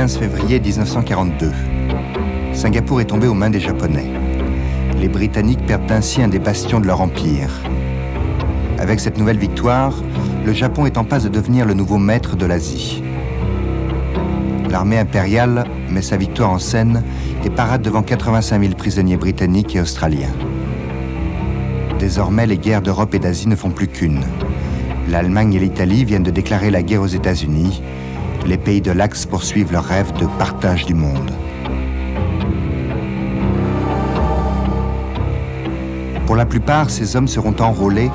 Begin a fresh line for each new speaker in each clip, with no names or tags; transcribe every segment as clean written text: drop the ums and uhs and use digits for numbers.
15 février 1942. Singapour est tombé aux mains des Japonais. Les Britanniques perdent ainsi un des bastions de leur empire. Avec cette nouvelle victoire, le Japon est en passe de devenir le nouveau maître de l'Asie. L'armée impériale met sa victoire en scène et parade devant 85 000 prisonniers britanniques et australiens. Désormais, les guerres d'Europe et d'Asie ne font plus qu'une. L'Allemagne et l'Italie viennent de déclarer la guerre aux États-Unis. Les pays de l'Axe poursuivent leur rêve de partage du monde. Pour la plupart, ces hommes seront enrôlés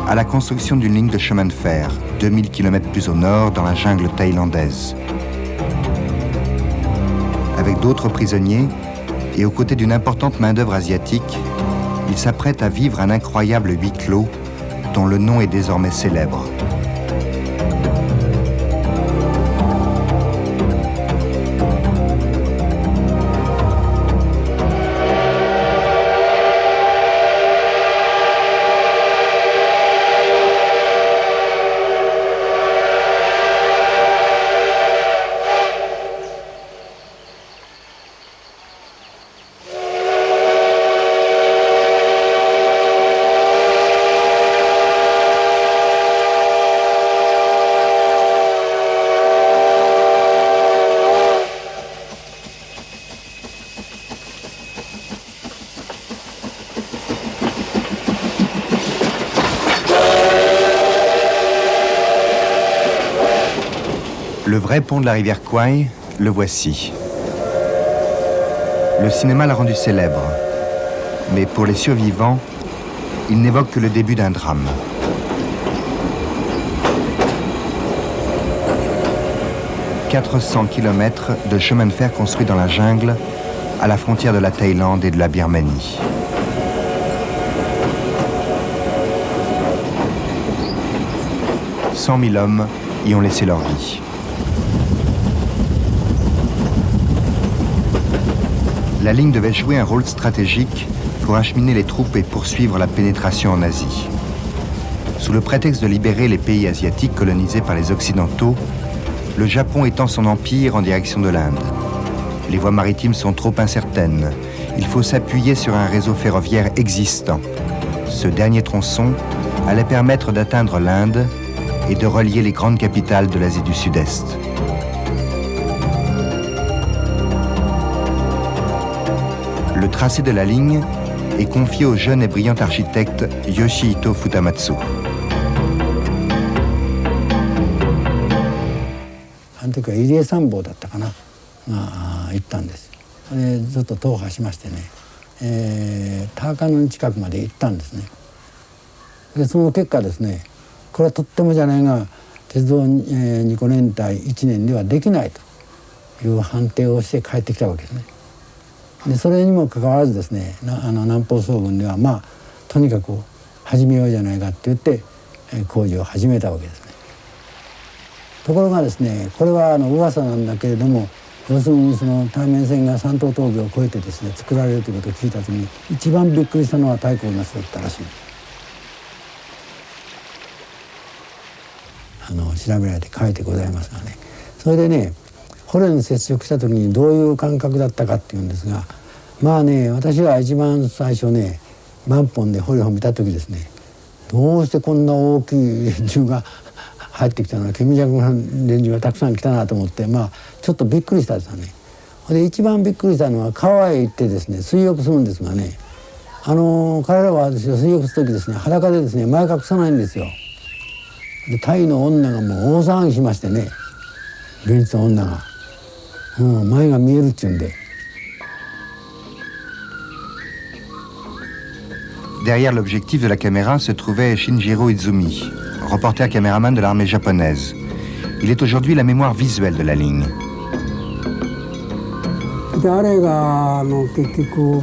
à la construction d'une ligne de chemin de fer, 2000 km plus au nord, dans la jungle thaïlandaise. Avec d'autres prisonniers, et aux côtés d'une importante main-d'œuvre asiatique, ils s'apprêtent à vivre un incroyable huis clos dont le nom est désormais célèbre. Le vrai pont de la rivière Kwai, le voici. Le cinéma l'a rendu célèbre, mais pour les survivants, il n'évoque que le début d'un drame. « 400 km de chemin de fer construit dans la jungle, à la frontière de la Thaïlande et de la Birmanie. » 100 000 hommes y ont laissé leur vie. La ligne devait jouer un rôle stratégique pour acheminer les troupes et poursuivre la pénétration en Asie. Sous le prétexte de libérer les pays asiatiques colonisés par les Occidentaux, le Japon étend son empire en direction de l'Inde. Les voies maritimes sont trop incertaines. Il faut s'appuyer sur un réseau ferroviaire existant. Ce dernier tronçon allait permettre d'atteindre l'Inde et de relier les grandes capitales de l'Asie du Sud-Est. Le tracé de la ligne est confié au jeune et brillant architecte Yoshihito Futamatsu.
あの時は入江参謀だったかな行ったんです。でずっと踏破しましてね、高野近くまで行ったんですね。でその結果ですね、これはとってもじゃないが鉄道2個連隊1年ではできないという判定をして帰ってきたわけですね。でそれにもかかわらずですね、南方総軍ではまあとにかく始めようじゃないかって言って工事を始めたわけですね。ところがですね、これは噂なんだけれども、要するにその対面線が山東峠を越えてですね作られるということを聞いた時に一番びっくりしたのは太閤の人だったらしい。調べられて書いてございますがね、それでね捕虜に接触した時にどういう感覚だったかっていうんですが、まあね、私は一番最初ね万本で捕虜を見た時ですね、どうしてこんな大きい連中が入ってきたのは、ケミジャクの連中がたくさん来たなと思って、まあちょっとびっくりしたんですよね。で一番びっくりしたのは川へ行ってですね水浴するんですがね、彼らはですよ水浴する時ですね裸でですね前隠さないんですよ。でタイの女がもう大騒ぎしましてね、現地の女が。前が見えるっちゅうんで。
Derrière l'objectif de la caméra se trouvait Shinjiro Izumi, reporter caméraman de l'armée japonaise. Il est aujourd'hui la mémoire visuelle de la ligne.
であれが結局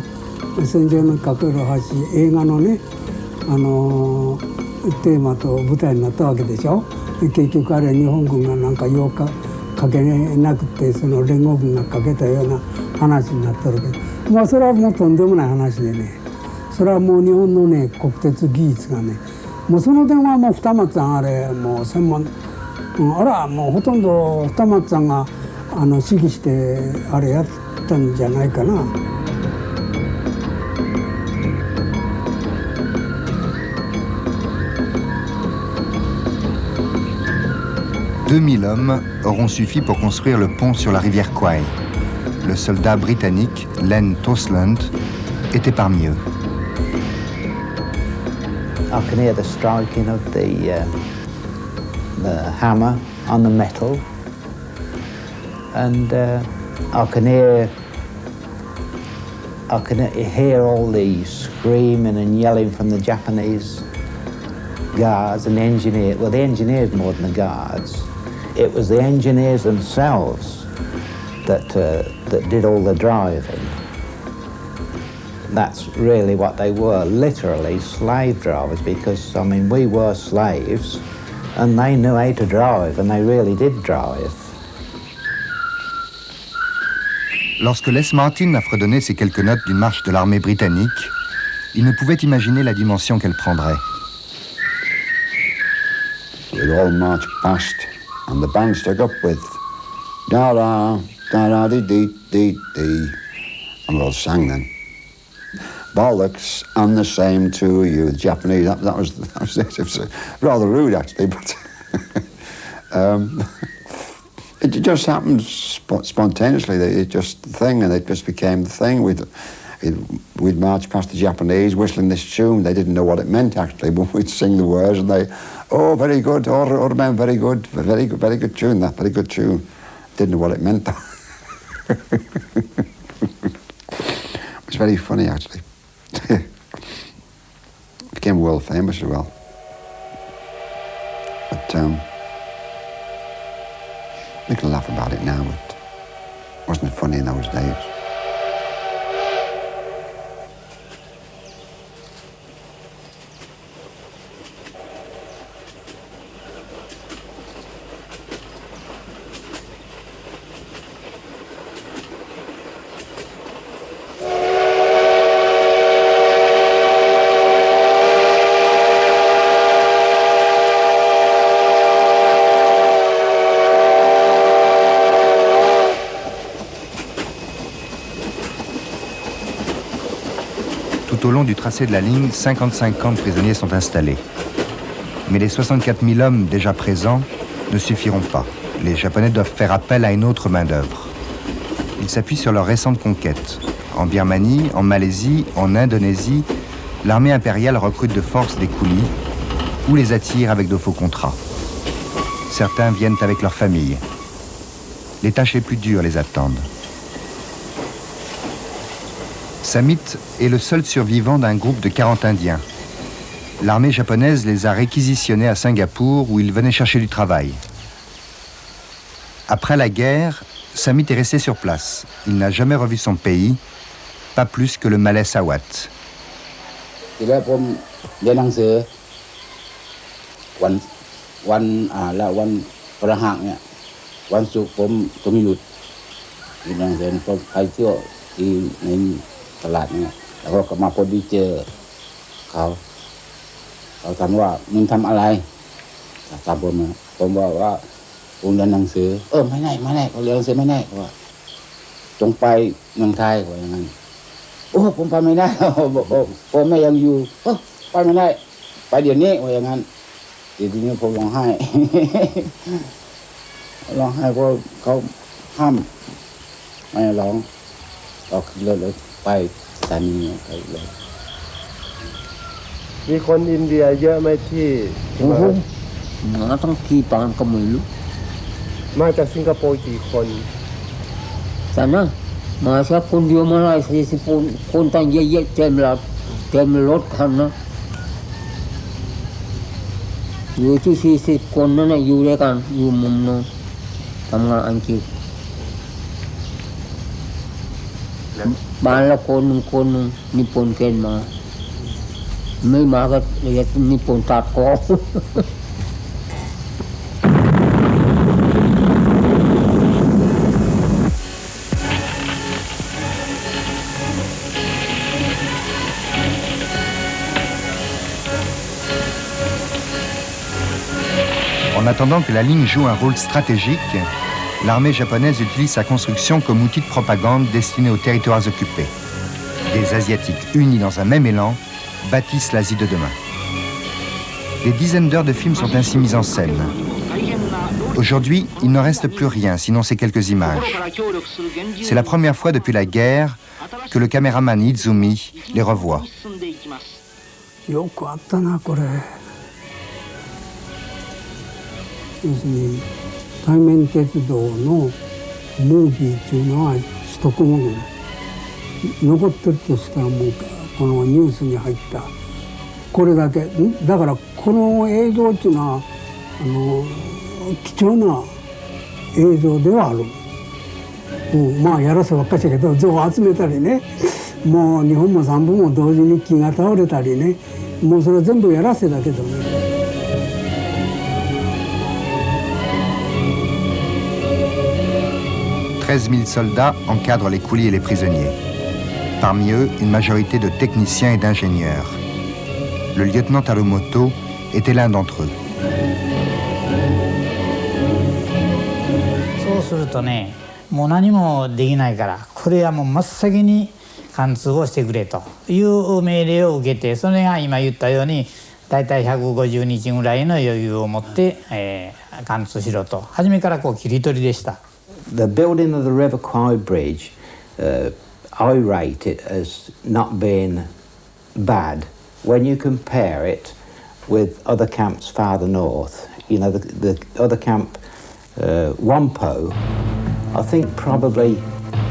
戦場のかける橋映画のねテーマと舞台になったわけでしょ。で結局あれ日本軍がなんか8日かけなくてその連合軍がかけたような話になってるけど、まあそれはもうとんでもない話でね、それはもう日本のね国鉄技術がね、もうその点はもう二松さんあれもう専門、あらもうほとんど二松さんが指揮してあれやったんじゃないかな。
2000 hommes auront suffi pour construire le pont sur la rivière Kwai. Le soldat britannique Len Tosland était parmi eux.
I can hear the striking of the hammer on the metal, and I can hear all the screaming and yelling from the Japanese guards and the engineers. Well, the engineers more than the guards. It was the engineers themselves that did all the driving. That's really what they were, literally slave drivers, because, I mean, we were slaves and they knew how to drive, and they really did drive.
Lorsque Les Martin a fredonné ces quelques notes d'une marche de l'armée britannique, il ne pouvait imaginer la dimension qu'elle prendrait.
We'd all march past, and the band stuck up with da-da, da-da-dee-dee-dee-dee, and we all sang then. Bollocks and the same to you, the Japanese. That was it. It was rather rude, actually, but it just happened spontaneously. It just the thing, and it just became the thing. We'd march past the Japanese whistling this tune. They didn't know what it meant, actually, but we'd sing the words, and they, oh, very good, order man, very good tune, that, very good tune. Didn't know what it meant, though. It was very funny, actually. Became world famous as well. But we can laugh about it now, but wasn't it funny in those days?
Tout au long du tracé de la ligne, 55 camps de prisonniers sont installés. Mais les 64 000 hommes déjà présents ne suffiront pas. Les Japonais doivent faire appel à une autre main-d'œuvre. Ils s'appuient sur leurs récentes conquêtes. En Birmanie, en Malaisie, en Indonésie, l'armée impériale recrute de force des coulis ou les attire avec de faux contrats. Certains viennent avec leurs familles. Les tâches les plus dures les attendent. Samit est le seul survivant d'un groupe de 40 Indiens. L'armée japonaise les a réquisitionnés à Singapour où ils venaient chercher du travail. Après la guerre, Samit est resté sur place. Il n'a jamais revu son pays, pas plus que le Malais Sawat.
ทีแรกผมเรียนหนังสือวันพฤหัสเนี่ยวันศุกร์ผมหยุดเรียนหนังสือผมไปเที่ยวที่ในตลาดเนี่ยแล้วก็มาพอดีเจอเขาถามว่ามึงทำอะไรถามผมบอกว่าผมเรียนหนังสือไม่ได้เขาเรียนหนังสือไม่ได้เขาว่าจงไปเมืองไทยเขาอย่างนั้นโอ้ผมไปไม่ได้ผมไม่ยังอยู่ไปไม่ได้ไปเดี๋ยวนี้ว่าอย่างนั้นทีนี้ผมร้องไห้ ร้องไห้เพราะเขาห้ามไม่ร้องออกเลยไปสถานีเลย
มีคนอินเดียเยอะไหมที่
มาทั้งที่ปานก็ไม่รู้
มาจากสิงคโปร์กี่คน
sanaมาสักคนเดียวมาได้40คนตั้งเยอะๆเต็มรถคันนะอยู่ที่40คนนั่นนะอยู่ด้วยกันอยู่มุมนู้นทำงานอังกฤษบ้านละคนหนึ่งนิพนธ์เกณฑ์มาไม่มาก็เรียกนิพนธ์ตัดคอ
En attendant que la ligne joue un rôle stratégique, l'armée japonaise utilise sa construction comme outil de propagande destiné aux territoires occupés. Des Asiatiques unis dans un même élan bâtissent l'Asie de demain. Des dizaines d'heures de films sont ainsi mises en scène. Aujourd'hui, il ne reste plus rien, sinon ces quelques images. C'est la première fois depuis la guerre que le caméraman Izumi les revoit.
よくあったなこれ。要するに対面鉄道のムービーっていうのは一コマもない。残ってるとしたらもうこのニュースに入ったこれだけだからこの映像っていうのは貴重な映像ではある。まあやらせばっかしだけど像を集めたりねもう2本も3本も同時に木が倒れたりねもうそれ全部やらせだけどね。
13 000 soldats encadrent les coulis et les prisonniers. Parmi eux, une majorité de techniciens et d'ingénieurs. Le lieutenant Tarumoto était l'un d'entre eux.
そうするとね、もう何もできないから、これはもう真っ先に貫通をしてくれという命令を受けて、それが今言ったように、だいたい150日ぐらいの余裕を持って、貫通しろと、初めからこう切り取りでした。
The building of the River Kwai Bridge, I rate it as not being bad when you compare it with other camps farther north. You know, the other camp, Wampo, I think probably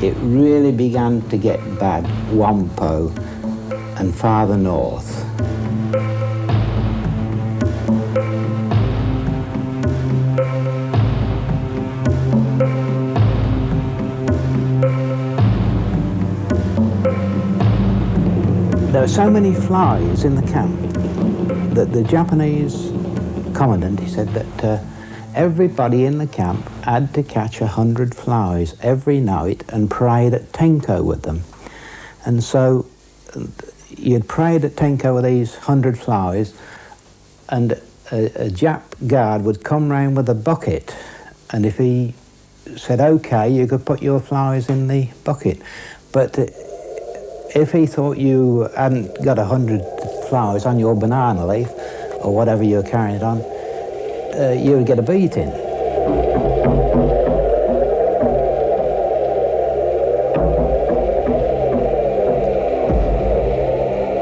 it really began to get bad, Wampo and farther north. There were so many flies in the camp that the Japanese commandant, he said that everybody in the camp had to catch 100 flies every night and prayed at Tenko with them. And so you'd prayed at Tenko with these 100 flies and a Jap guard would come round with a bucket and if he said okay you could put your flies in the bucket. But if he thought you hadn't got 100 flowers on your banana leaf or whatever you're carrying it on, you would get a beating.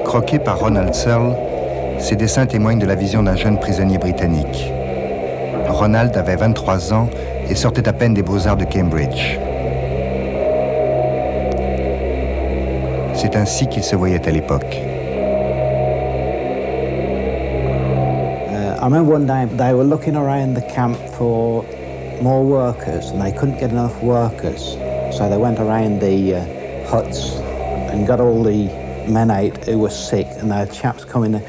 Croqués par Ronald Searle, ces dessins témoignent de la vision d'un jeune prisonnier britannique. Ronald avait 23 ans et sortait à peine des beaux-arts de Cambridge. C'est ainsi qu'il se voyait à l'époque.
I remember one day they were looking around the camp for more workers and they couldn't get enough workers. So they went around the huts and got all the men out who were sick and they had chaps coming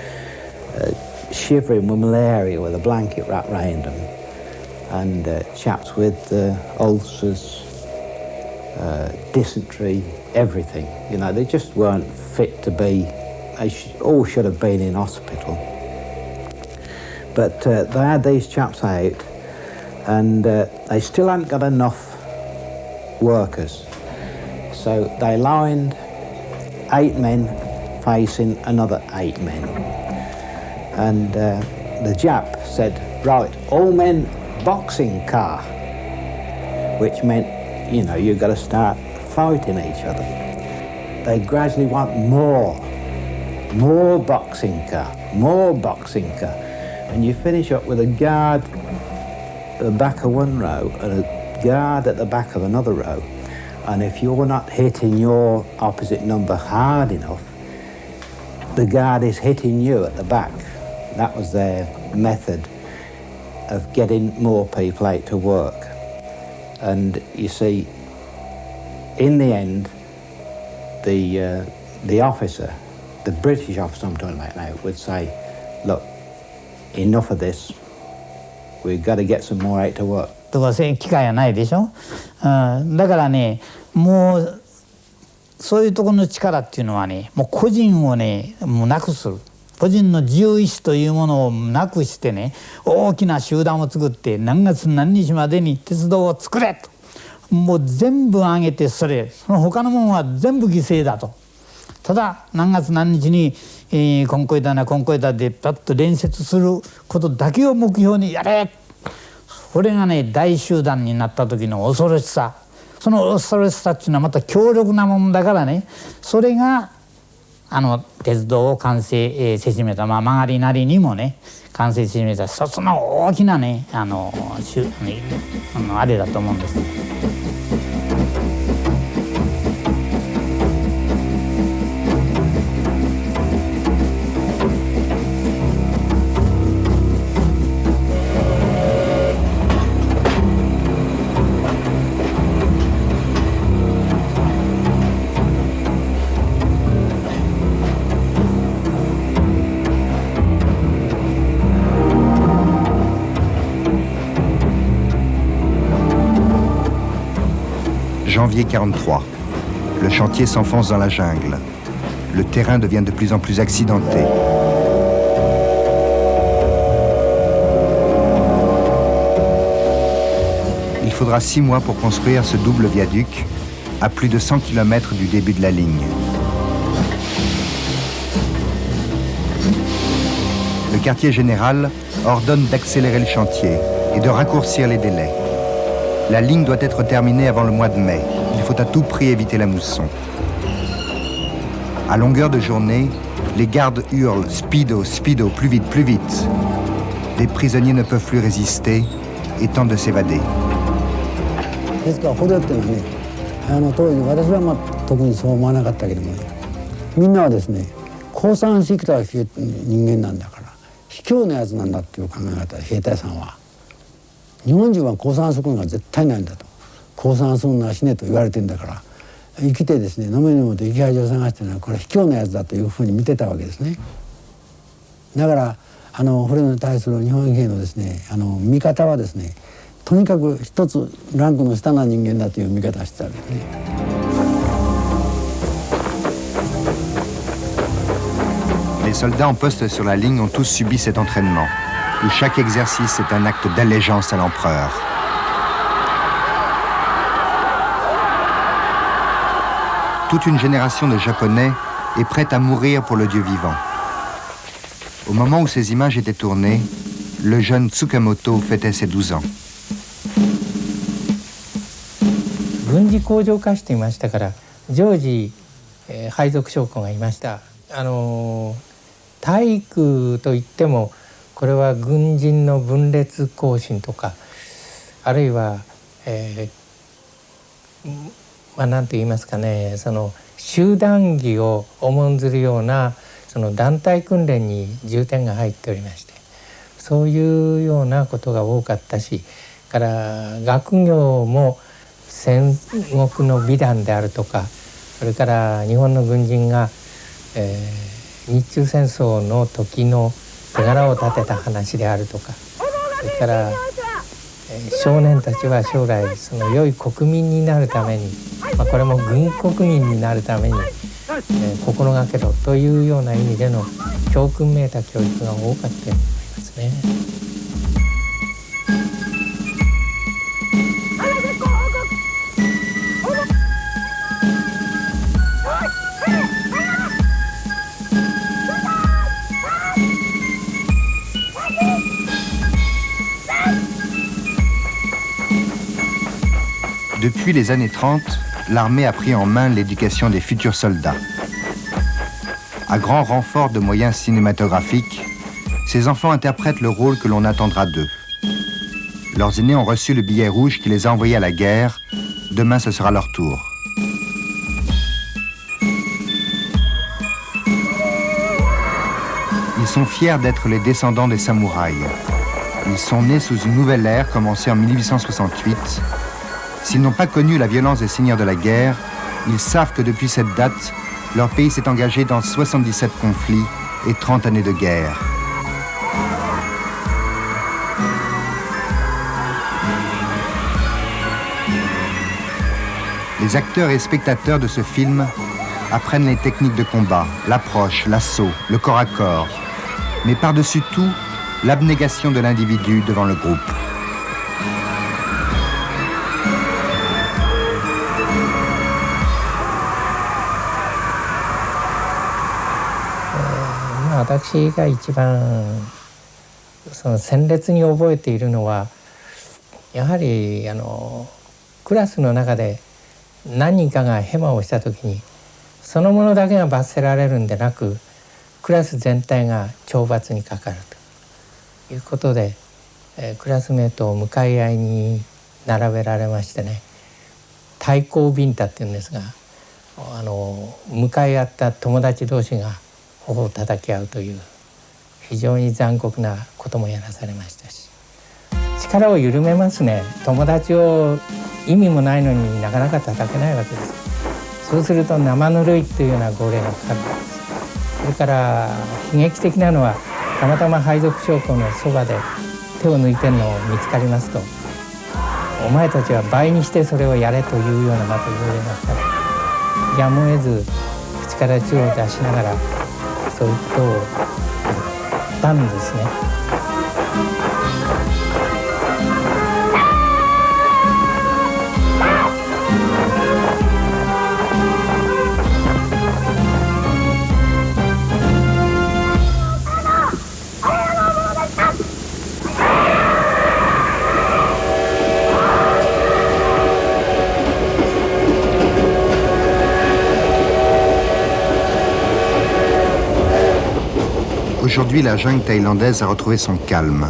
shivering with malaria with a blanket wrapped round them and chaps with ulcers, dysentery, everything. You know, they just weren't fit to be, they all should have been in hospital. But they had these chaps out and they still hadn't got enough workers. So they lined 8 men facing another 8 men. And the Jap said, right, all men boxing car, which meant, you know, you've got to start fighting each other. They gradually want more boxing car, and you finish up with a guard at the back of one row and a guard at the back of another row, and if you're not hitting your opposite number hard enough, the guard is hitting you at the back. That was their method of getting more people out to work. And you see, in the end, the officer, the British officer I'm talking about now, would say, look, enough of this, we've got to get some more out to work.
とかそういう機会はないでしょ、だからねもうそういうところの力っていうのはねもう個人をねもうなくする個人の自由意志というものをなくしてね、大きな集団を作って何月何日までに鉄道を作れと、もう全部上げてその他のものは全部犠牲だと。ただ何月何日に、コンコイタでパッと連接することだけを目標にやれ。これがね、大集団になった時の恐ろしさ、その恐ろしさっていうのはまた強力なもんだからね、それが鉄道を完成せしめた、曲がりなりにもね完成せしめた一つの大きなねあれだと思うんです。
Janvier 43. Le chantier s'enfonce dans la jungle. Le terrain devient de plus en plus accidenté. Il faudra 6 mois pour construire ce double viaduc à plus de 100 km du début de la ligne. Le quartier général ordonne d'accélérer le chantier et de raccourcir les délais. La ligne doit être terminée avant le mois de mai. Il faut à tout prix éviter la mousson. À longueur de journée, les gardes hurlent « Speedo, speedo, plus vite, plus vite !» Les prisonniers ne peuvent plus résister et tentent de s'évader.
ですから捕虜っていうのはね、当時私は特にそう思わなかったけどもね、みんなはですね、降参してきた人間なんだから卑怯なやつなんだっていう考え方で、兵隊さんは日本人は降参するのが絶対ないんだと、降参するのは死ねと言われてんだから、生きてですね、のめのめと生き恥を探してるのはこれは卑怯なやつだというふうに見てたわけですね。だから捕虜に対する日本兵のですね見方はですね、とにかく一つランクの下な人間だという見方をしてたわけですね。
Les soldats en poste sur la ligne ont tous subi cet entraînement, où chaque exercice est un acte d'allégeance à l'empereur. Toute une génération de Japonais est prête à mourir pour le Dieu vivant. Au moment où ces images étaient tournées, le jeune Tsukamoto fêtait ses 12 ans.
軍事工場化していましたから、常時、配属将校がいました。体育といってもこれは軍人の分裂行進とか、あるいは、何と言いますかね、その集団技を重んずるようなその団体訓練に重点が入っておりまして、そういうようなことが多かったし、から学業も戦国の美談であるとか、それから日本の軍人が、日中戦争の時の手柄を立てた話であるとか、それから、少年たちは将来その良い国民になるために、これも軍国民になるために、心がけろというような意味での教訓めいた教育が多かったと思いますね。
Depuis les années 30, l'armée a pris en main l'éducation des futurs soldats. À grand renfort de moyens cinématographiques, ces enfants interprètent le rôle que l'on attendra d'eux. Leurs aînés ont reçu le billet rouge qui les a envoyés à la guerre. Demain, ce sera leur tour. Ils sont fiers d'être les descendants des samouraïs. Ils sont nés sous une nouvelle ère commencée en 1868. S'ils n'ont pas connu la violence des seigneurs de la guerre, ils savent que depuis cette date, leur pays s'est engagé dans 77 conflits et 30 années de guerre. Les acteurs et spectateurs de ce film apprennent les techniques de combat, l'approche, l'assaut, le corps à corps, mais par-dessus tout, l'abnégation de l'individu devant le groupe.
Euh, 私が一番その鮮烈に覚えているのはやはりクラスの中で何人かがヘマをした時にそのものだけが罰せられるんでなくクラス全体が懲罰にかかるということで、クラスメートを向かい合いに並べられましてね、対抗ビンタっていうんですが向かい合った友達同士が頬を叩き合うという非常に残酷なこともやらされましたし、力を緩めますね。友達を意味もないのになかなか叩けないわけです。そうすると生ぬるいというような号令がかかるんです。それから悲劇的なのはたまたま配属将校のそばで手を抜いてるのを見つかりますと、お前たちは倍にしてそれをやれというようなまた号令がかかる。やむを得ず口から血を出しながらそういうことを言ったんですね。
Aujourd'hui, la jungle thaïlandaise a retrouvé son calme.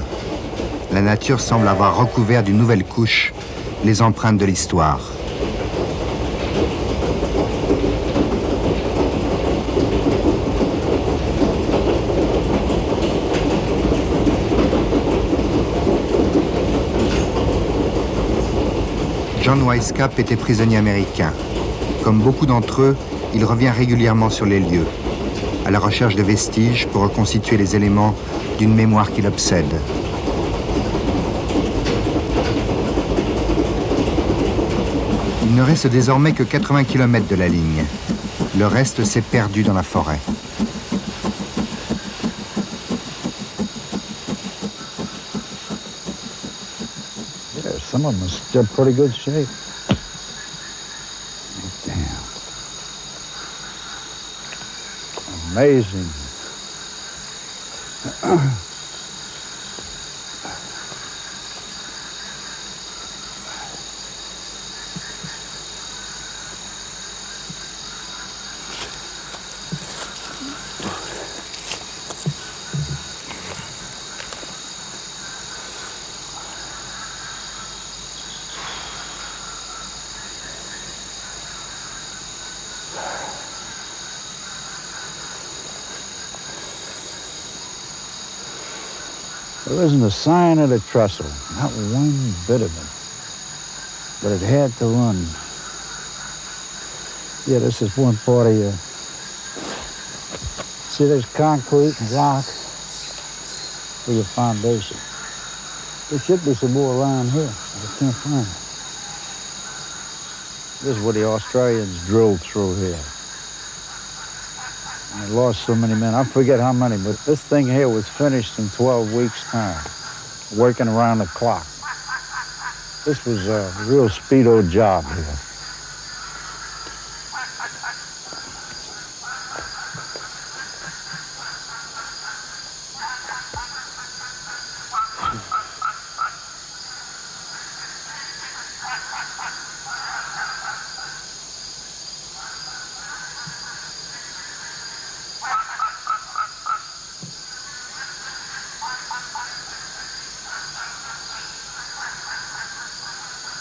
La nature semble avoir recouvert d'une nouvelle couche les empreintes de l'histoire. John Weisskap était prisonnier américain. Comme beaucoup d'entre eux, il revient régulièrement sur les lieux, à la recherche de vestiges pour reconstituer les éléments d'une mémoire qui l'obsède. Il ne reste désormais que 80 km de la ligne. Le reste s'est perdu dans la forêt.
Yeah, some of them are still pretty good shape. Damn. Amazing. There isn't a sign of the trestle, not one bit of it. But it had to run. Yeah, this is one part of you. See, there's concrete and rock for your foundation. There should be some more around here, but I can't find it. This is where the Australians drilled through here. And they lost so many men. I forget how many, but this thing here was finished in 12 weeks' time, working around the clock. This was a real speedo job here.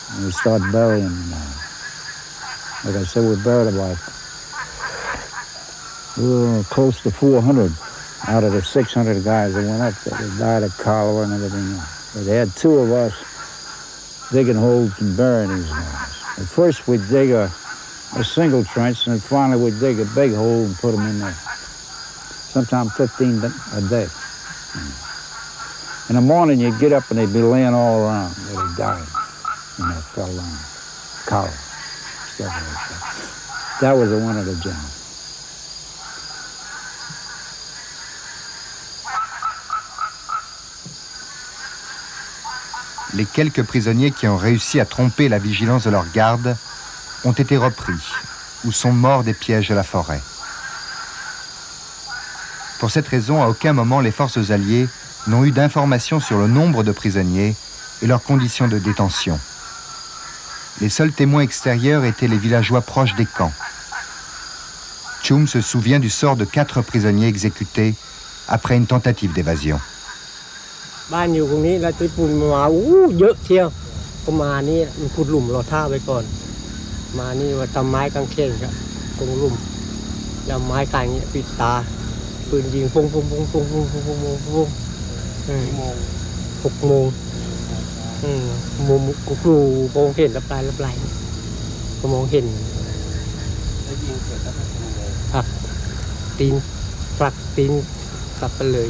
And we start burying them now. Like I said, we buried about close to 400 out of the 600 guys that went up there. They died of cholera and everything else. So they had two of us digging holes and burying these guys. At first we'd dig a single trench, and then finally we'd dig a big hole and put them in there. Sometimes 15 a day. In the morning you'd get up and they'd be laying all around where they died. And they fell down, cholera, stuff like that. That was one of the jobs.
les quelques prisonniers qui ont réussi à tromper la vigilance de leurs gardes ont été repris ou sont morts des pièges de la forêt. Pour cette raison, à aucun moment les forces alliées n'ont eu d'informations sur le nombre de prisonniers et leurs conditions de détention. Les seuls témoins extérieurs étaient les villageois proches des camps. Chum se souvient du sort de 4 prisonniers exécutés après une tentative d'évasion.
บ้านอยู่ตรงนี้แล้วญี่ปุ่นมาเยอะเชียวก็มานี่มันขุดหลุมรอท่าไว้ก่อนมานี่ว่าทำไม้กางเขนครับตรงหลุมแล้วไม้กางเงี้ยปิดตาปืนยิงปุ้งปุ้งปุ้งปุ้งปุ้งปุ้งปุ้งปุ้งปุ้ง6 โมงมุมกูครูมองเห็นรับไหลก็มองเห็นผลักตีนกลับไปเลย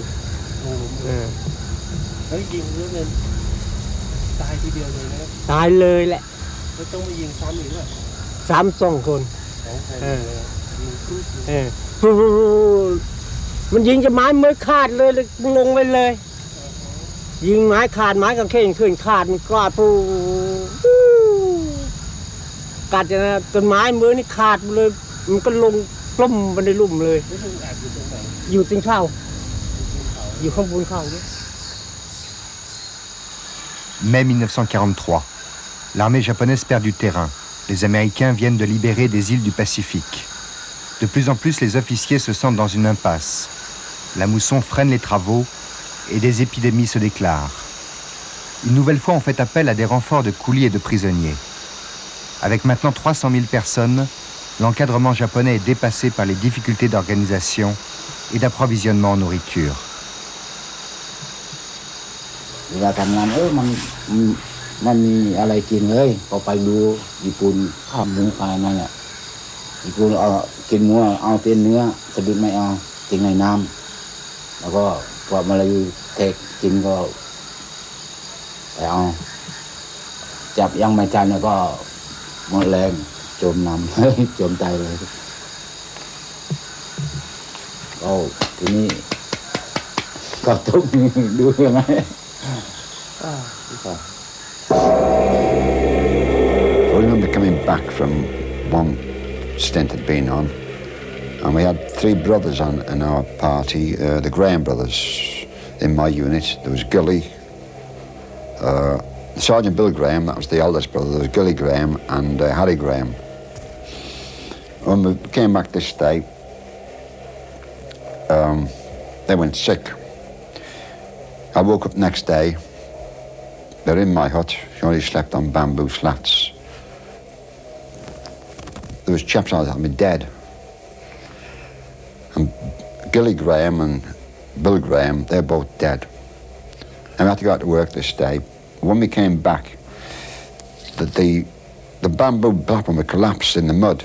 แล้วยิงแล้วเนี่ยตายทีเดียวเลยนะตายเลยแหละแล้วต้องมายิงซ้ำอีกด้วยซ้ำ2 คนมันยิงจะไม้มือขาดเลยลงไปเลยยิงไม้ขาดไม้กางเขนขึ้นขาดมันกอดปูกัดจะต้นไม้มือนี่ขาดเลยมันก็ลงปล้มไปในลุ่มเลยอยู่ตีนข้าวอยู่ข้างบนข้าวด้วย
Mai 1943, l'armée japonaise perd du terrain. Les Américains viennent de libérer des îles du Pacifique. De plus en plus, les officiers se sentent dans une impasse. La mousson freine les travaux et des épidémies se déclarent. Une nouvelle fois, on fait appel à des renforts de coulis et de prisonniers. Avec maintenant 300 000 personnes, l'encadrement japonais est dépassé par les difficultés d'organisation et d'approvisionnement en nourriture.
เวลาทำงานมันมีอะไรกินเลยพอไปดูญี่ปุ่นข้ามหมูขายนั่นแหละญี่ปุ่นเอากินหมูเอาเต้นเนื้อสะดุดไม่เอาทิ้งในน้ำแล้วก็พอมาเลยเทกกินก็ไปเอาจับยังไม่ทันแล้วก็หมดแรงจมน้ำ จมตายเลยก็ทีนี้ก็ต้องดูยังไง
I remember coming back from one stint I'd been on, and we had 3 brothers in our party, the Graham brothers in my unit. There was Gully, Sergeant Bill Graham, that was the eldest brother. There was Gully Graham and Harry Graham. When we came back this day, they went sick. I woke up next day. They're in my hut. She only slept on bamboo slats. There was chaps on me dead. And Gilly Graham and Bill Graham, they're both dead. And we had to go out to work this day. When we came back, the bamboo platform had collapsed in the mud.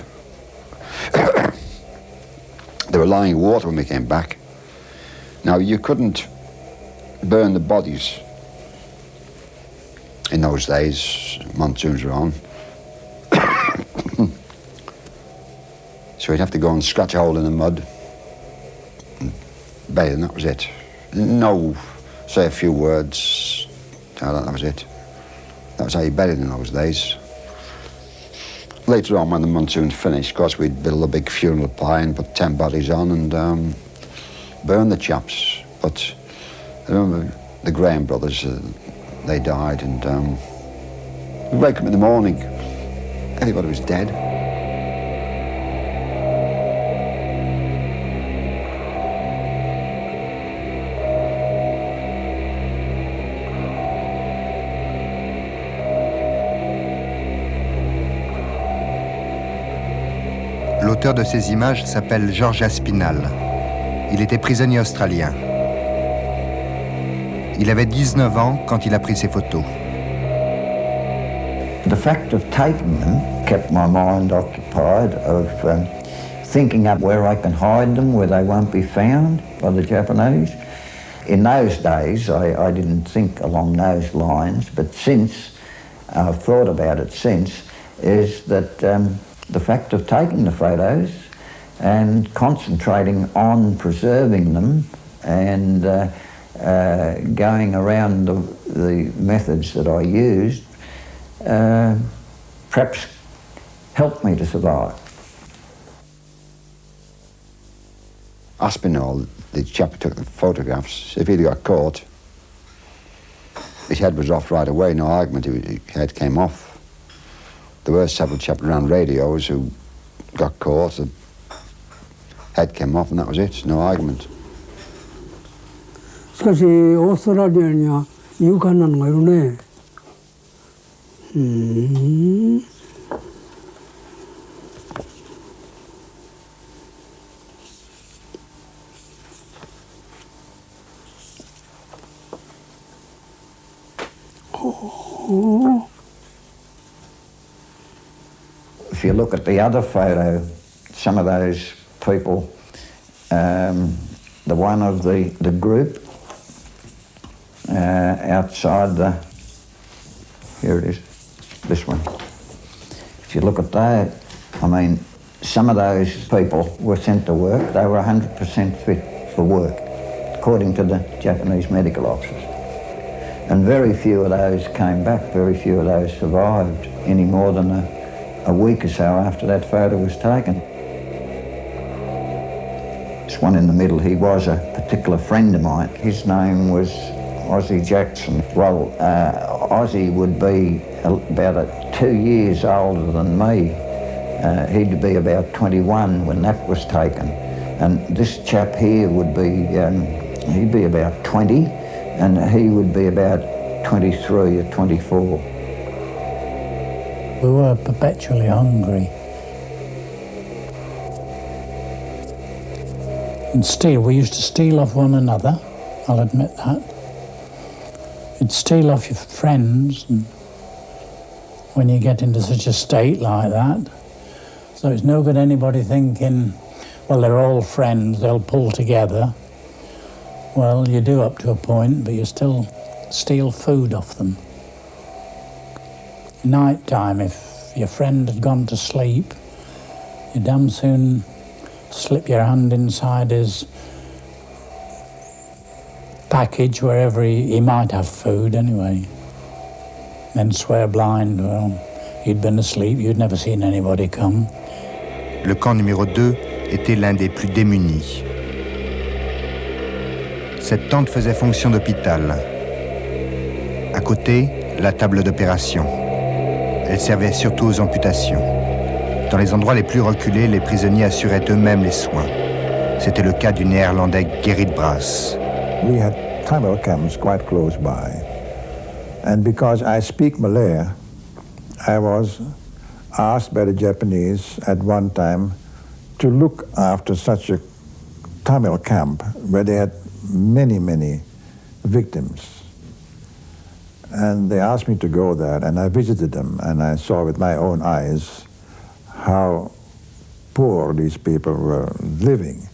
They were lying in water when we came back. Now, you couldn't burn the bodies in those days. Monsoons were on. So you'd have to go and scratch a hole in the mud and bathe, and that was it. No, say a few words, that was it. That was how you buried in those days. Later on, when the monsoon finished, of course, we'd build a big funeral pyre and put 10 bodies on and burn the chaps. But I remember the Graham brothers, they died, and we'd wake up in the morning, everybody was dead.
L'auteur de ces images s'appelle Georges Aspinall. Il était prisonnier australien. Il avait 19 ans quand il a pris ces photos.
The fact of taking them kept my mind occupied, of thinking up where I can hide them, where they won't be found by the Japanese. In those days, I didn't think along those lines, but since, I've thought about it since, is that the fact of taking the photos and concentrating on preserving them and going around the methods that I used perhaps helped me to survive.
Aspinall, the chap who took the photographs, if he'd got caught, his head was off right away, no argument, his head came off. There were several chaps around radios who got caught, the head came off and that was it, no argument.
しかしオーストラリアには勇敢なのがいるね。
If you look at the other photo, some of those people, the one of the group outside the, here it is, this one. If you look at that, I mean, some of those people were sent to work. They were 100% fit for work, according to the Japanese medical officers. And very few of those came back, very few of those survived any more than a week or so after that photo was taken. This one in the middle, he was a particular friend of mine. His name was Ozzie Jackson. Well, Ozzie would be about 2 years older than me. He'd be about 21 when that was taken. And this chap here would be, he'd be about 20, and he would be about 23 or 24.
We were perpetually hungry. And we used to steal off one another, I'll admit that. You'd steal off your friends and when you get into such a state like that. So it's no good anybody thinking, well, they're all friends, they'll pull together. Well, you do up to a point, but you still steal food off them. Night time, if your friend had gone to sleep, you damn soon slip your hand inside his package, wherever he might have food anyway. Then swear blind, well, you'd been asleep, you'd never seen anybody come.
Le camp numéro 2 était l'un des plus démunis. Cette tente faisait fonction d'hôpital. À côté, la table d'opération. Elle servait surtout aux amputations. Dans les endroits les plus reculés, les prisonniers assuraient eux-mêmes les soins. C'était le cas du néerlandais Gerrit Brass.
We had Tamil camps quite close by. And because I speak Malay, I was asked by the Japanese at one time to look after such a Tamil camp where they had many, many victims. And they asked me to go there, and I visited them, and I saw with my own eyes how poor these people were living.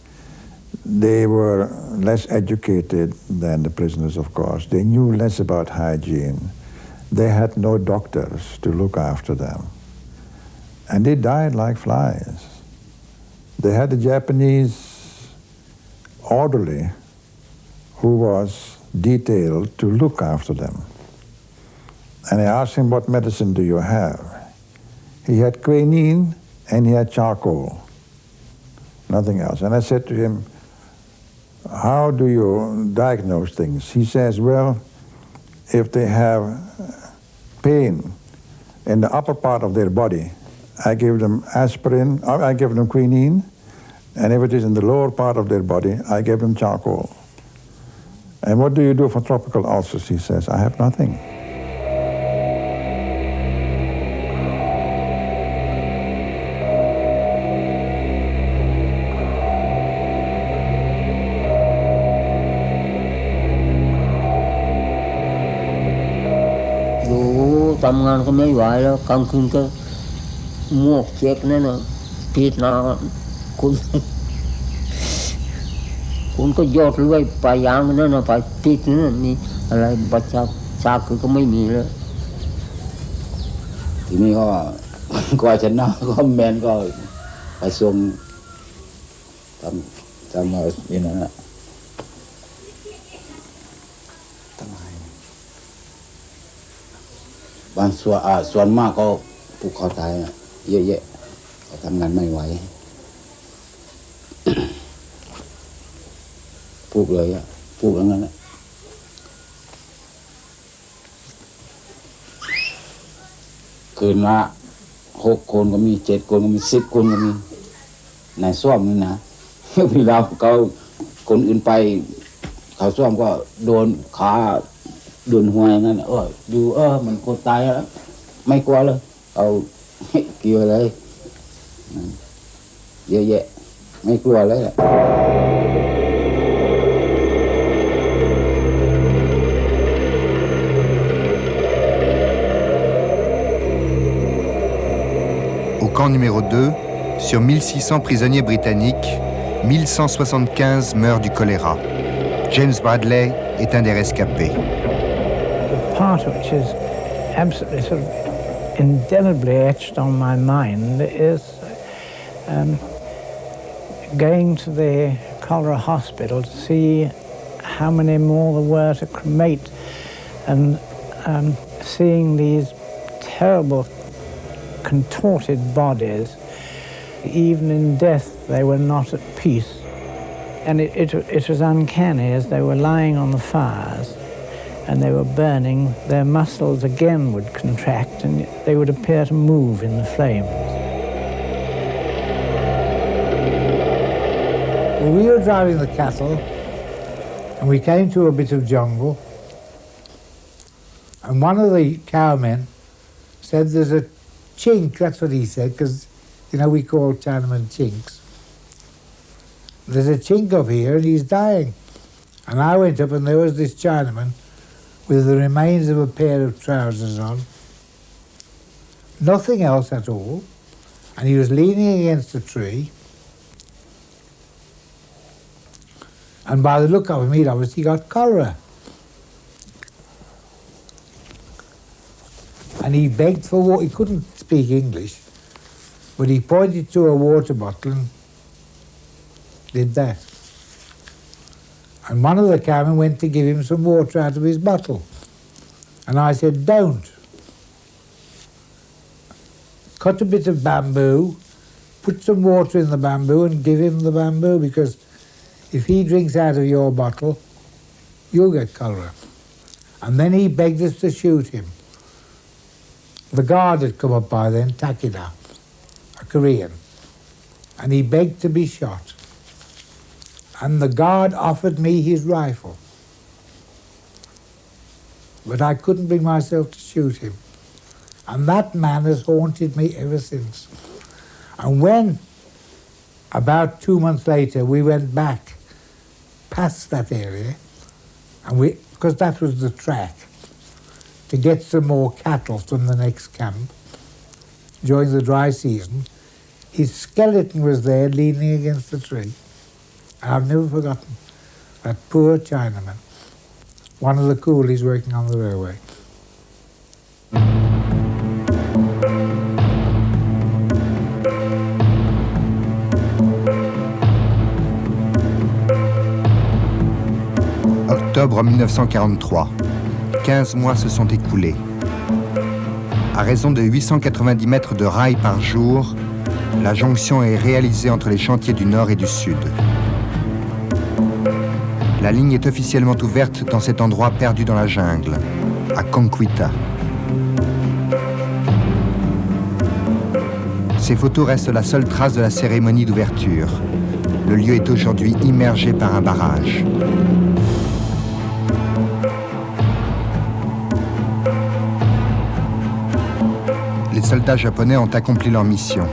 They were less educated than the prisoners, of course. They knew less about hygiene. They had no doctors to look after them. And they died like flies. They had a Japanese orderly who was detailed to look after them. And I asked him, what medicine do you have? He had quinine and he had charcoal, nothing else. And I said to him, how do you diagnose things? He says, well, if they have pain in the upper part of their body, I give them aspirin, or I give them quinine, and if it is in the lower part of their body, I give them charcoal. And what do you do for tropical ulcers? He says, I have nothing.
Tầm ngàn có mấy vài đó, cầm khinh cơ mua chiếc này nè, thịt nào cũng có giọt lưỡi, phải giang nữa nè, phải thịt nữa nè,อะไรบัดชาคือก็ไม่มีแล้วทีนี้ก็กว่าจะน่าก็แมนก็ไปส่งทำมาอย่างนั้นแหละ
บางส่วนมากก็ผูกคอตายเยอะแยะเขาทำงานไม่ไหวผูกเลยผูกอย่างนั้นคืนละ6 คนก็มี7 คนก็มี10 คนก็มีในซ่อมนี่นะพี่เราเขาคนอื่นไปเขาซ่อมก็โดนขาโดนหัวอย่างนั้นอยู่มันคนตายแล้วไม่กลัวเลยเอาเกี่ยวเลยเยอะแยะไม่กลัวเลยแหละ
Au camp numéro 2, sur 1600 prisonniers britanniques, 1175 meurent du choléra. James Bradley est un des rescapés.
The part which is absolutely sort of indelibly etched on my mind is going to the cholera hospital to see how many more there were to cremate and seeing these terrible contorted bodies. Even in death they were not at peace, and it was uncanny. As they were lying on the fires and they were burning, their muscles again would contract and they would appear to move in the flames.
We were driving the cattle and we came to a bit of jungle, and one of the cowmen said, "There's a chink," that's what he said, because, you know, we call Chinamen chinks. "There's a chink up here and he's dying." And I went up and there was this Chinaman with the remains of a pair of trousers on, nothing else at all, and he was leaning against a tree. And by the look of him, he'd obviously got cholera. And he begged for water. He couldn't speak English, but he pointed to a water bottle and did that. And one of the cowmen went to give him some water out of his bottle. And I said, "Don't. Cut a bit of bamboo, put some water in the bamboo and give him the bamboo, because if he drinks out of your bottle, you'll get cholera." And then he begged us to shoot him. The guard had come up by then, Takeda, a Korean, and he begged to be shot. And the guard offered me his rifle, but I couldn't bring myself to shoot him. And that man has haunted me ever since. And when, about 2 months later, we went back past that area, and because that was the track, to get some more cattle from the next camp during the dry season, his skeleton was there leaning against the tree. I've never forgotten that poor Chinaman, one of the coolies working on the railway.
Octobre 1943. 15 mois se sont écoulés. À raison de 890 mètres de rail par jour, la jonction est réalisée entre les chantiers du Nord et du Sud. La ligne est officiellement ouverte dans cet endroit perdu dans la jungle, à Conquita. Ces photos restent la seule trace de la cérémonie d'ouverture. Le lieu est aujourd'hui immergé par un barrage. Les soldats japonais ont accompli leur mission.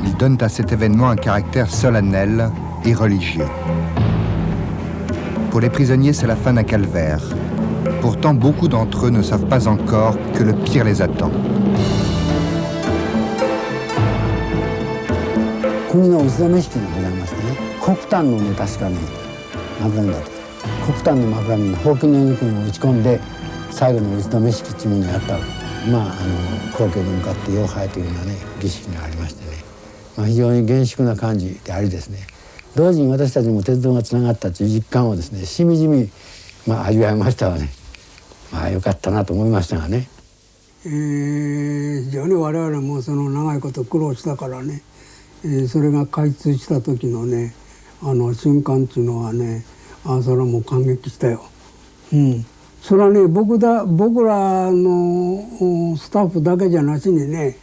Ils donnent à cet événement un caractère solennel et religieux. Pour les prisonniers, c'est la fin d'un calvaire. Pourtant, beaucoup d'entre eux ne savent pas encore que le pire les attend.
国の打ち止め式がございましてね、黒炭のね、確かね、幕紙だと。黒炭の幕紙にほうきのユニコーンを打ち込んで、最後の打ち止め式っていうものをやったわけ。皇居に向かって妖拝というようなね、儀式がありましてね、非常に厳粛な感じでありですね、同時に私たちも鉄道がつながったという実感をですね、しみじみ、味わいましたわね。よかったなと思いましたがね。
非常に我々もその長いこと苦労したからね、それが開通した時のね瞬間っていうのはね、それはもう感激したよ。それはね僕らのスタッフだけじゃなしにね、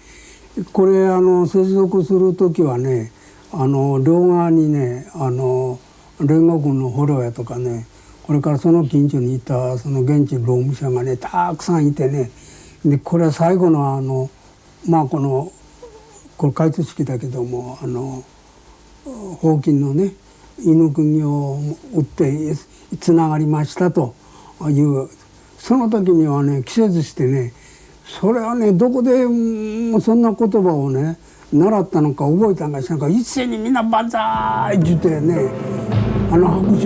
これ接続する時はね両側にね連合軍の捕虜やとかね、これからその近所にいたその現地労務者がねたくさんいてね、でこれは最後のこれ開通式だけどもほうきんのね犬釘を打ってつながりましたという、その時にはね季節してね、それはねどこでそんな言葉をね習ったのか覚えたのかしらんか、一斉にみんなバザーイって言ってね拍手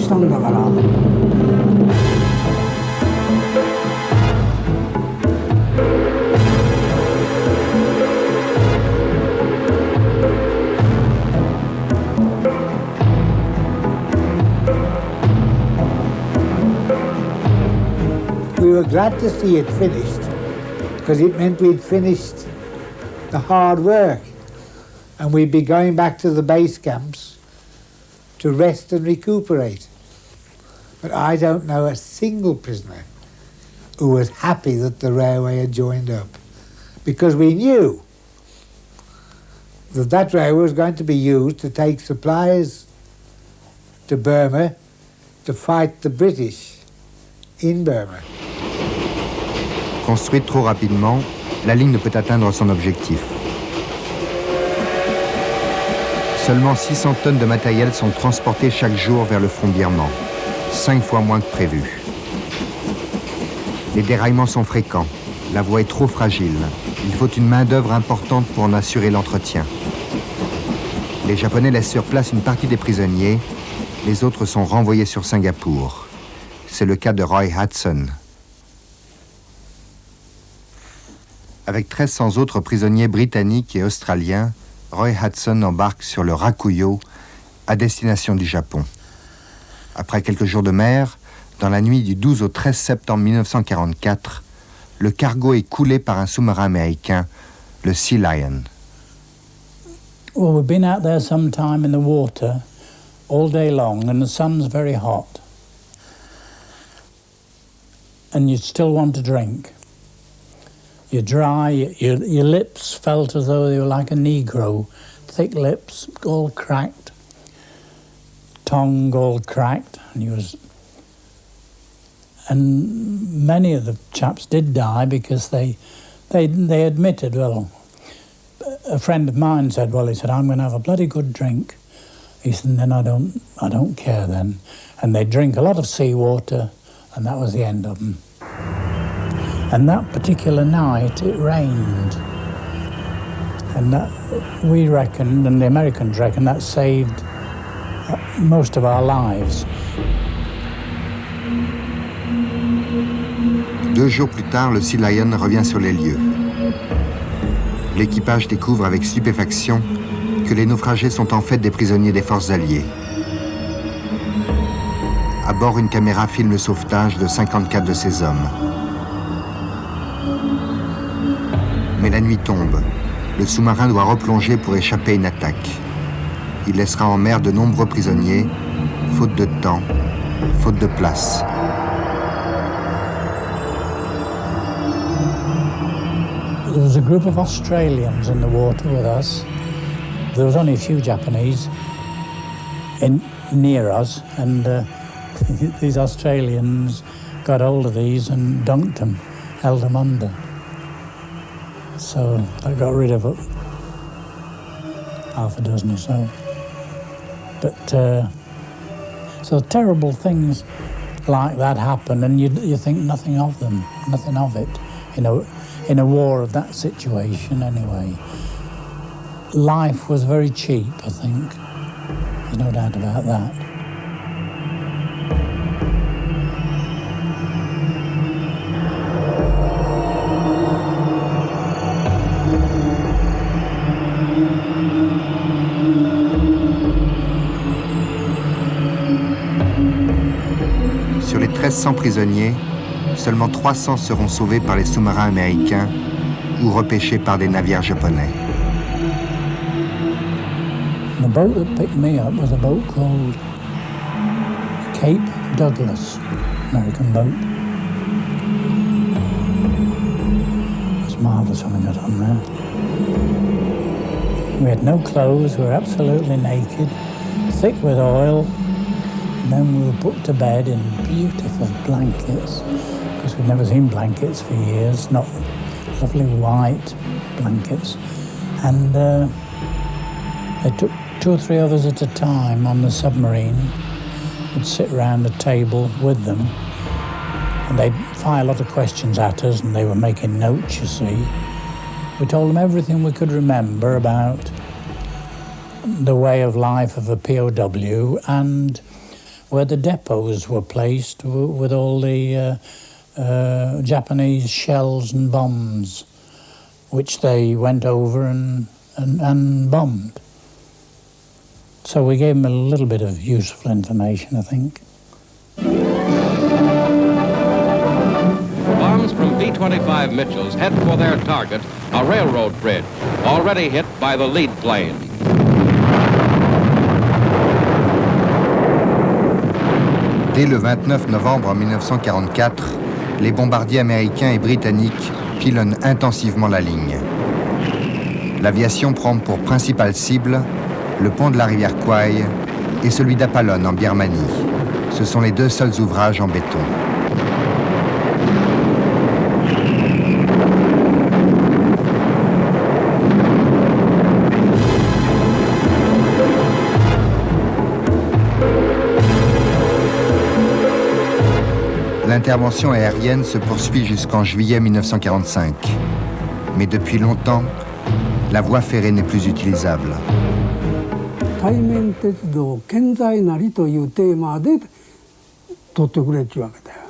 したんだから。
We were glad to see it finished because it meant we'd finished the hard work and we'd be going back to the base camps to rest and recuperate. But I don't know a single prisoner who was happy that the railway had joined up, because we knew that that railway was going to be used to take supplies to Burma to fight the British in Burma.
Construite trop rapidement, la ligne ne peut atteindre son objectif. Seulement 600 tonnes de matériel sont transportées chaque jour vers le front birman, 5 fois moins que prévu. Les déraillements sont fréquents, la voie est trop fragile. Il faut une main-d'œuvre importante pour en assurer l'entretien. Les Japonais laissent sur place une partie des prisonniers, les autres sont renvoyés sur Singapour. C'est le cas de Roy Hudson. Avec 1300 autres prisonniers britanniques et australiens, Roy Hudson embarque sur le Rakuyo à destination du Japon. Après quelques jours de mer, dans la nuit du 12 au 13 septembre 1944, le cargo est coulé par un sous-marin américain, le Sea Lion.
Well, we've been out there some time in the water all day long and the sun's very hot. And you still want to drink. You're dry, your lips felt as though they were like a Negro. Thick lips, all cracked, tongue all cracked. And many of the chaps did die because they admitted, well, a friend of mine said, well, he said, I'm going to have a bloody good drink. He said, and then I don't care then. And they'd drink a lot of seawater, and that was the end of them. And that particular night, it rained. And that, we reckoned, and the Americans reckoned, that saved most of our lives.
2 jours plus tard, le Sea Lion revient sur les lieux. L'équipage découvre avec stupéfaction que les naufragés sont en fait des prisonniers des forces alliées. À bord, une caméra filme le sauvetage de 54 de ces hommes. Mais la nuit tombe. Le sous-marin doit replonger pour échapper à une attaque. Il laissera en mer de nombreux prisonniers, faute de temps, faute de place.
There was a group of Australians in the water with us. There was only a few Japanese near us, and these Australians got hold of these and dunked them, held them under. So I got rid of half a dozen or so. But so terrible things like that happen, and you think nothing of them, nothing of it, in a war of that situation anyway. Life was very cheap, I think. There's no doubt about that.
Sur les 1300 prisonniers, seulement 300 seront sauvés par les sous-marins américains ou repêchés par des navires japonais.
The boat that picked me up was a boat called Cape Douglas, American boat. It was marvellous when I got on there. We had no clothes, we were absolutely naked, thick with oil, and then we were put to bed in beautiful blankets, because we'd never seen blankets for years, not lovely white blankets. And they took 2 or 3 of us at a time on the submarine. We'd sit around a table with them, and they'd fire a lot of questions at us, and they were making notes, you see. We told them everything we could remember about the way of life of a POW and where the depots were placed with all the Japanese shells and bombs, which they went over and bombed. So we gave them a little bit of useful information, I think.
Bombs from B-25 Mitchells head for their target, a railroad bridge, already hit by the lead plane.
Dès le 29 novembre 1944, les bombardiers américains et britanniques pilonnent intensivement la ligne. L'aviation prend pour principale cible le pont de la rivière Kwai et celui d'Apollon en Birmanie. Ce sont les 2 seuls ouvrages en béton. L'intervention aérienne se poursuit jusqu'en juillet 1945. Mais depuis longtemps, la voie ferrée n'est plus utilisable.
対面鉄道健在なりというテーマで撮ってくれっていうわけだよ。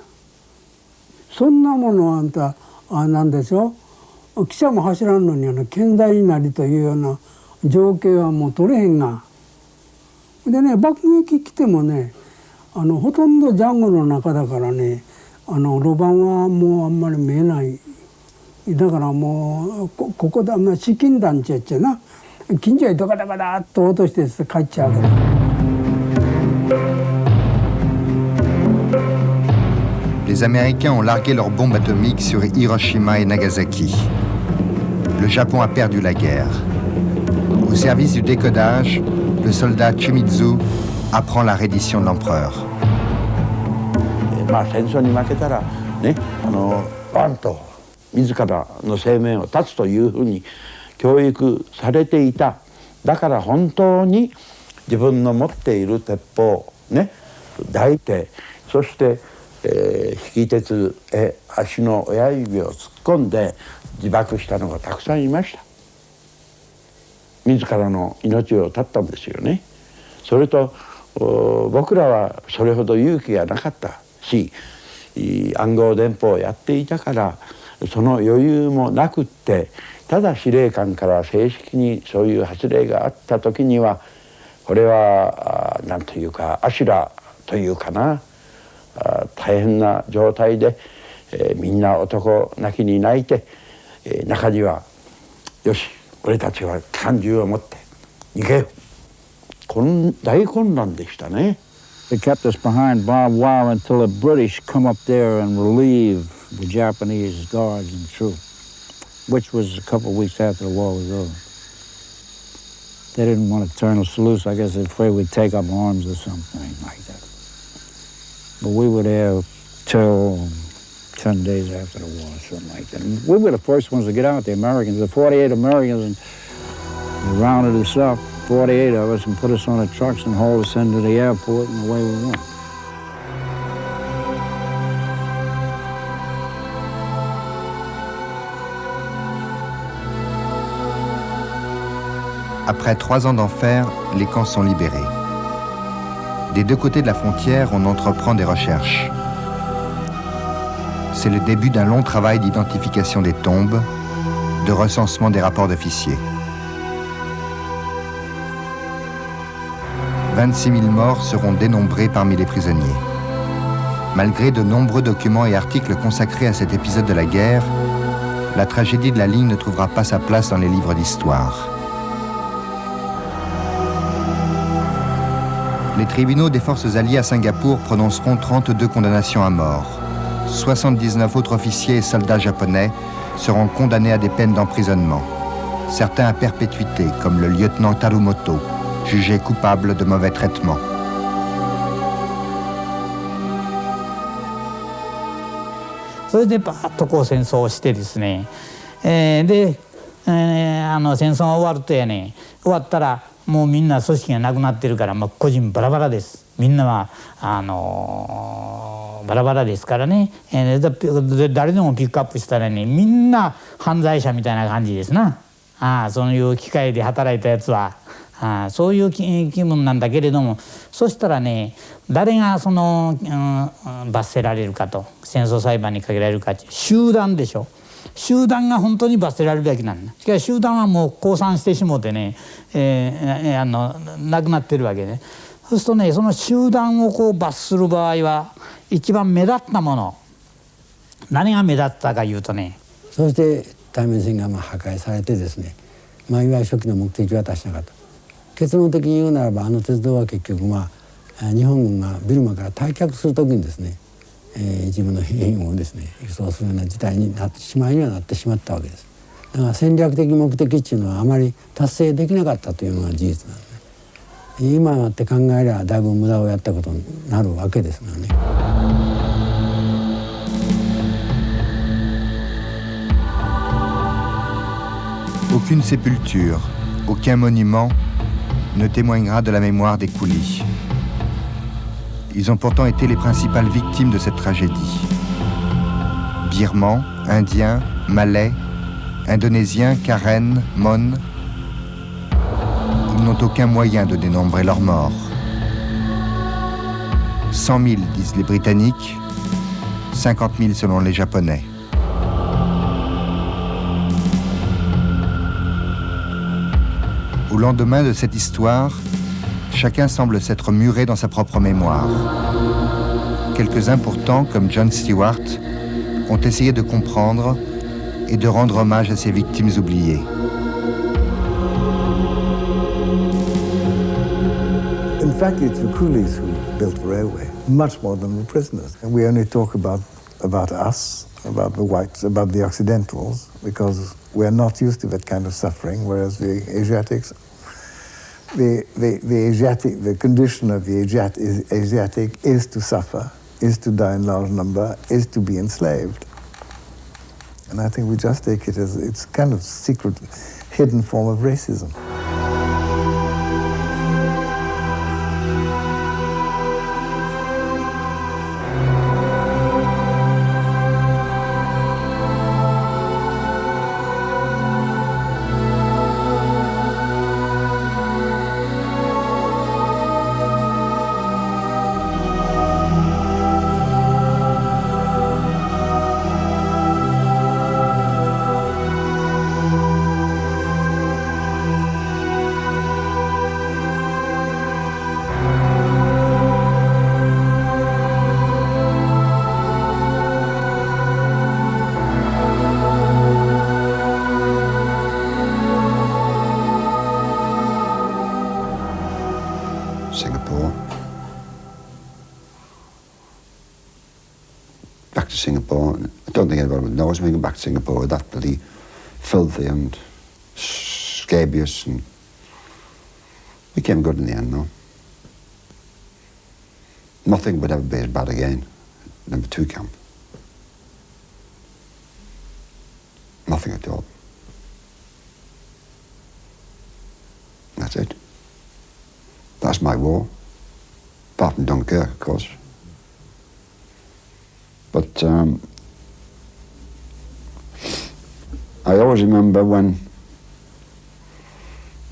そんなものあんたなんでしょう、汽車も走らんのに健在になりというような情景はもう撮れへんが。でね、爆撃来てもね、ほとんどジャングルの中だからね、路盤はもうあんまり見えない。だからもうここだ、資金団地やっちゃな、近所へドカドカダッと落として帰っちゃうわけだ。
Les Américains ont largué leurs bombes atomiques sur Hiroshima et Nagasaki. Le Japon a perdu la guerre. Au service du décodage, le soldat Chumitsu apprend la reddition de l'empereur.
戦争に負けたらね、バンと自らの生命を絶つというふうに教育されていた。だから本当に自分の持っている鉄砲ね、抱いて、そして、引き鉄へ足の親指を突っ込んで自爆したのがたくさんいました。自らの命を絶ったんですよね。それと僕らはそれほど勇気がなかったし、暗号電報をやっていたからその余裕もなくって、ただ司令官から正式にそういう発令があった時には、これは何というかアシュラというかな、大変な状態で、みんな男泣きに泣いて、中にはよし俺たちは機関銃を持って逃げよう、大混乱でしたね。
They kept us behind barbed wire until the British come up there and relieve the Japanese guards and troops, which was a couple of weeks after the war was over. They didn't want to turn us loose. I guess they're afraid we'd take up arms or something like that. But we were there till 10 days after the war, something like that. And we were the first ones to get out, the Americans. The 48 Americans, and they rounded us up, 48 of us, and put us on the trucks and hauled us into the airport, and away we went.
Après 3 ans d'enfer, les camps sont libérés. Des 2 côtés de la frontière, on entreprend des recherches. C'est le début d'un long travail d'identification des tombes, de recensement des rapports d'officiers. 26 000 morts seront dénombrés parmi les prisonniers. Malgré de nombreux documents et articles consacrés à cet épisode de la guerre, la tragédie de la ligne ne trouvera pas sa place dans les livres d'histoire. Les tribunaux des forces alliées à Singapour prononceront 32 condamnations à mort. 79 autres officiers et soldats japonais seront condamnés à des peines d'emprisonnement. Certains à perpétuité, comme le lieutenant Tarumoto, jugé coupable de mauvais traitements.
Çaれでバーッとこう戦争をしてですね、で、戦争が終わるとやね、終わったらもうみんな組織がなくなってるから、個人バラバラです。みんなはバラバラですからね、誰でもピックアップしたらね、みんな犯罪者みたいな感じですな。そういう機械で働いたやつはそういう気分なんだけれども、そしたらね、誰が罰せられるかと、戦争裁判にかけられるかって、集団でしょ。集団が本当に罰せられるべきなんだ。しかし集団はもう降参してしもうてね、なくなってるわけね。そうするとね、その集団をこう罰する場合は一番目立ったもの、何が目立ったかいうとね、
そして対面線が破壊されてですね、いわゆる初期の目的は達しなかった。結論的に言うならば、鉄道は結局日本軍がビルマから退却する時にですね、一部の兵員をですね輸送するような事態になってしまったわけです。だから戦略的目的っていうのはあまり達成できなかったというのが事実なんですね。今になって考えればだいぶ無駄をやったことになるわけですがね。
Aucune sépulture, aucun monument ne témoignera de la mémoire des coulis. Ils ont pourtant été les principales victimes de cette tragédie. Birmans, Indiens, Malais, Indonésiens, Karen, Mon, ils n'ont aucun moyen de dénombrer leurs morts. 100 000 disent les Britanniques, 50 000 selon les Japonais. Au lendemain de cette histoire, chacun semble s'être muré dans sa propre mémoire. Quelques-uns pourtant, comme John Stewart, ont essayé de comprendre et de rendre hommage à ces victimes oubliées.
In fact, it's the coolies who built the railway, much more than the prisoners. And we only talk about us, about the whites, about the Occidentals, because we're not used to that kind of suffering, whereas the Asiatics, the condition of the Asiatic is to suffer, is to die in large number, is to be enslaved. And I think we just take it as it's kind of secret, hidden form of racism.
Singapore. Back to Singapore. I don't think anybody knows me. Going back to Singapore, that bloody filthy and scabious, and became good in the end, though. Nothing would ever be as bad again. Number 2 camp. Nothing at all. That's it. That's my war. Apart from Dunkirk, of course. But I always remember when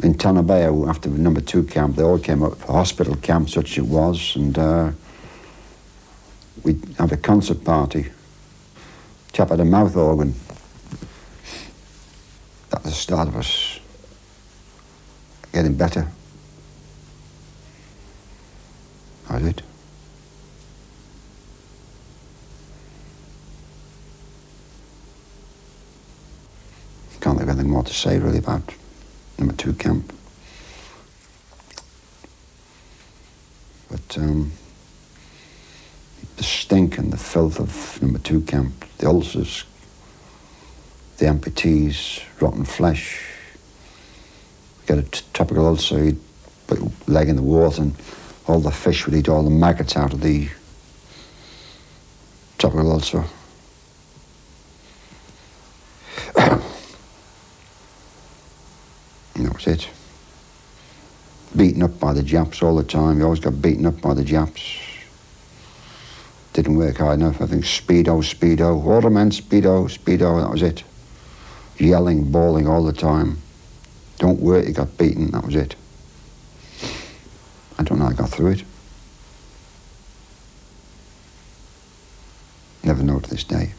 in Tanabaya, after number 2 camp, they all came up for hospital camp, such it was, and we'd have a concert party. Chap had a mouth organ. That was the start of us getting better. I did. can't think of anything more to say really about number 2 camp. But the stink and the filth of number 2 camp, the ulcers, the amputees, rotten flesh. Get a tropical ulcer, you'd put your leg in the water and all the fish would eat all the maggots out of the tropical ulcer. And that was it. Beaten up by the Japs all the time. You always got beaten up by the Japs. Didn't work hard enough. I think speedo, waterman, speedo, that was it. Yelling, bawling all the time. Don't work, you got beaten, that was it. I don't know how I got through it. Never know to this day.